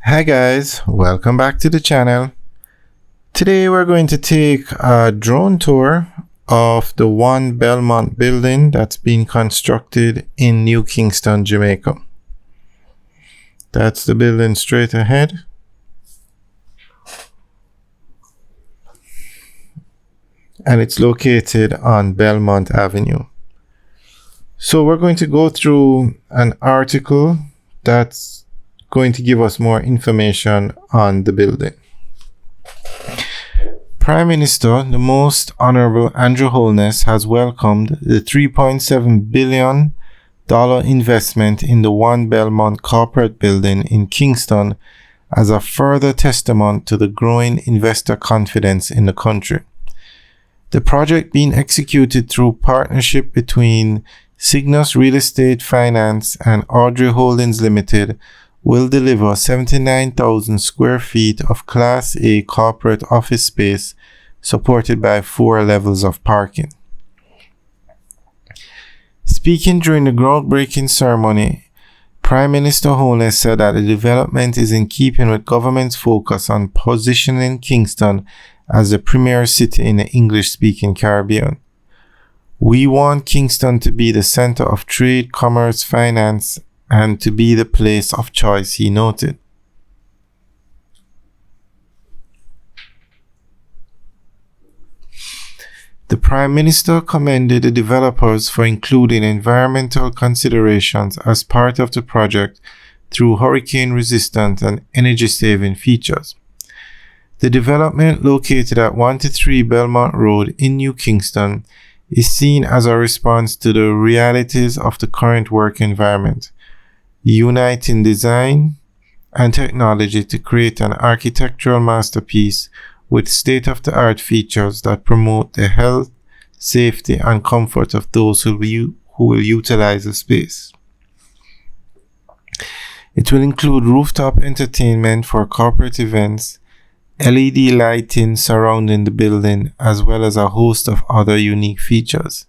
Hi guys, welcome back to the channel. Today we're going to take a drone tour of the One Belmont building that's being constructed in New Kingston, Jamaica. That's the building straight ahead. And it's located on Belmont Avenue. So we're going to go through an article that's going to give us more information on the building. Prime Minister, the Most Honorable Andrew Holness, has welcomed the $3.7 billion investment in the One Belmont corporate building in Kingston as a further testament to the growing investor confidence in the country. The project being executed through partnership between Cygnus Real Estate Finance and Audrey Holdings Limited will deliver 79,000 square feet of Class A corporate office space supported by 4 levels of parking. Speaking during the groundbreaking ceremony, Prime Minister Holness said that the development is in keeping with government's focus on positioning Kingston as the premier city in the English-speaking Caribbean. We want Kingston to be the center of trade, commerce, finance, and to be the place of choice, he noted. The Prime Minister commended the developers for including environmental considerations as part of the project through hurricane-resistant and energy-saving features. The development, located at 1-3 Belmont Road in New Kingston, is seen as a response to the realities of the current work environment, uniting design and technology to create an architectural masterpiece with state-of-the-art features that promote the health, safety, and comfort of those who will utilize the space. It will include rooftop entertainment for corporate events, LED lighting surrounding the building, as well as a host of other unique features.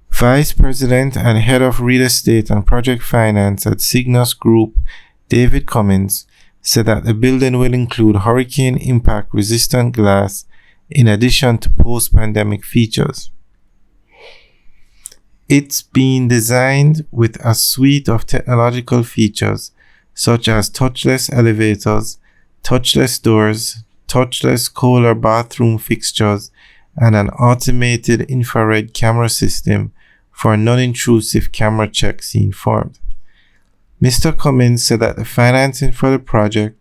Vice President and Head of Real Estate and Project Finance at Cygnus Group, David Cummins, said that the building will include hurricane impact resistant glass in addition to post-pandemic features. It's been designed with a suite of technological features such as touchless elevators, touchless doors, touchless Kohler bathroom fixtures, and an automated infrared camera system for non-intrusive camera checks, he informed. Mr. Cummins said that the financing for the project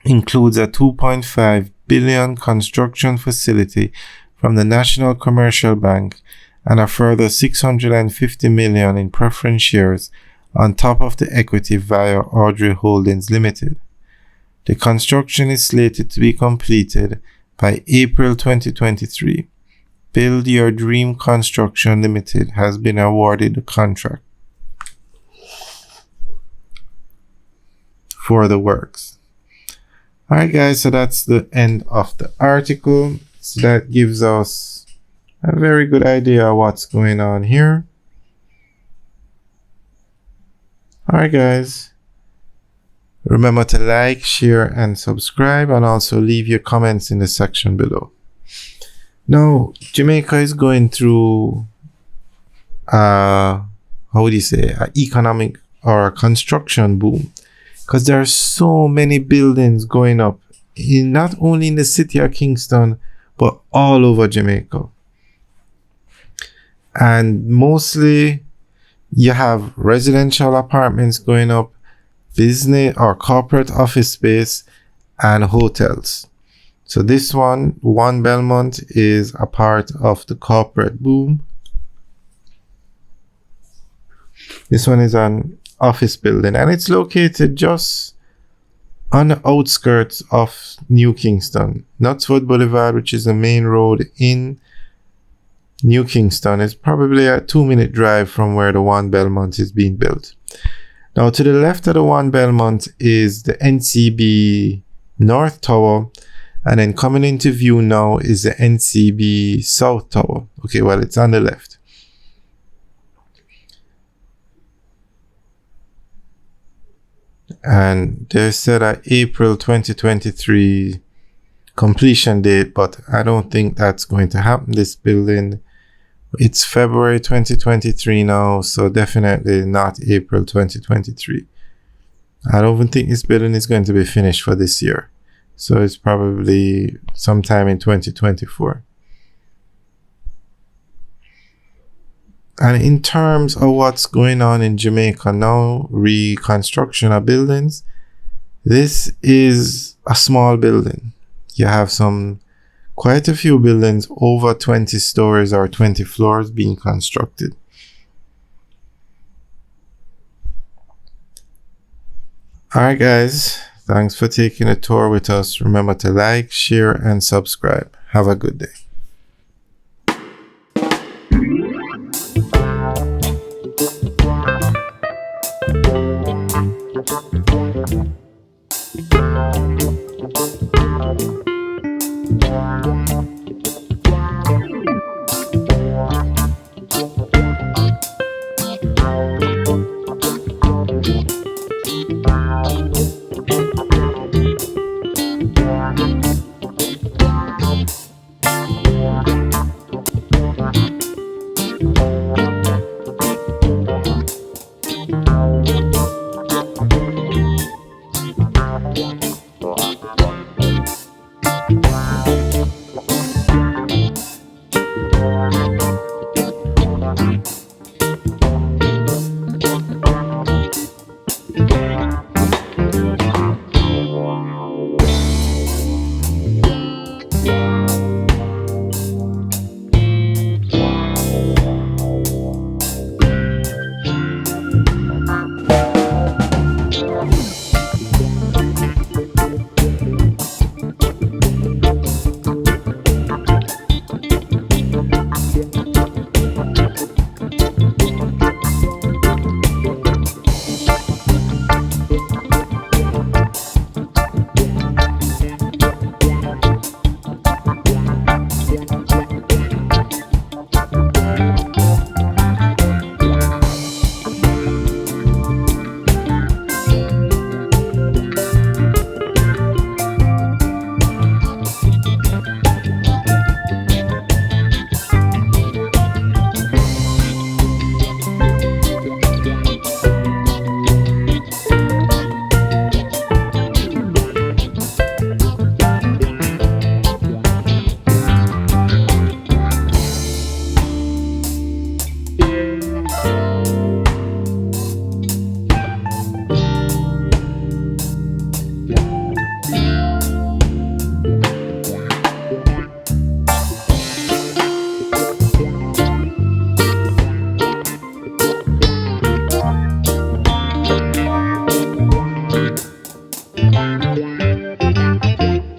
includes a $2.5 billion construction facility from the National Commercial Bank and a further $650 million in preference shares on top of the equity via Audrey Holdings Limited. The construction is slated to be completed by April 2023. Build Your Dream Construction Limited has been awarded the contract for the works. Alright guys, so that's the end of the article. So that gives us a very good idea of what's going on here. Alright guys, remember to like, share, and subscribe, and also leave your comments in the section below. Now, Jamaica is going through an economic or a construction boom, because there are so many buildings going up in not only in the city of Kingston but all over Jamaica. And mostly you have residential apartments going up, business or corporate office space, and hotels. So this One Belmont is a part of the corporate boom. This one is an office building, and it's located just on the outskirts of New Kingston. Knutsford Boulevard, which is the main road in New Kingston, is probably a 2-minute drive from where the One Belmont is being built. Now, to the left of the One Belmont is the NCB North Tower, and then coming into view now is the NCB South Tower. Okay, well, it's on the left. and they said a April 2023 completion date, but I don't think that's going to happen. This building, it's February 2023 now, so definitely not April 2023. I don't even think this building is going to be finished for this year, so it's probably sometime in 2024. And in terms of what's going on in Jamaica now, reconstruction of buildings, this is a small building. You have quite a few buildings over 20 stories or 20 floors being constructed. Alright guys, thanks for taking a tour with us. Remember to like, share, and subscribe. Have a good day.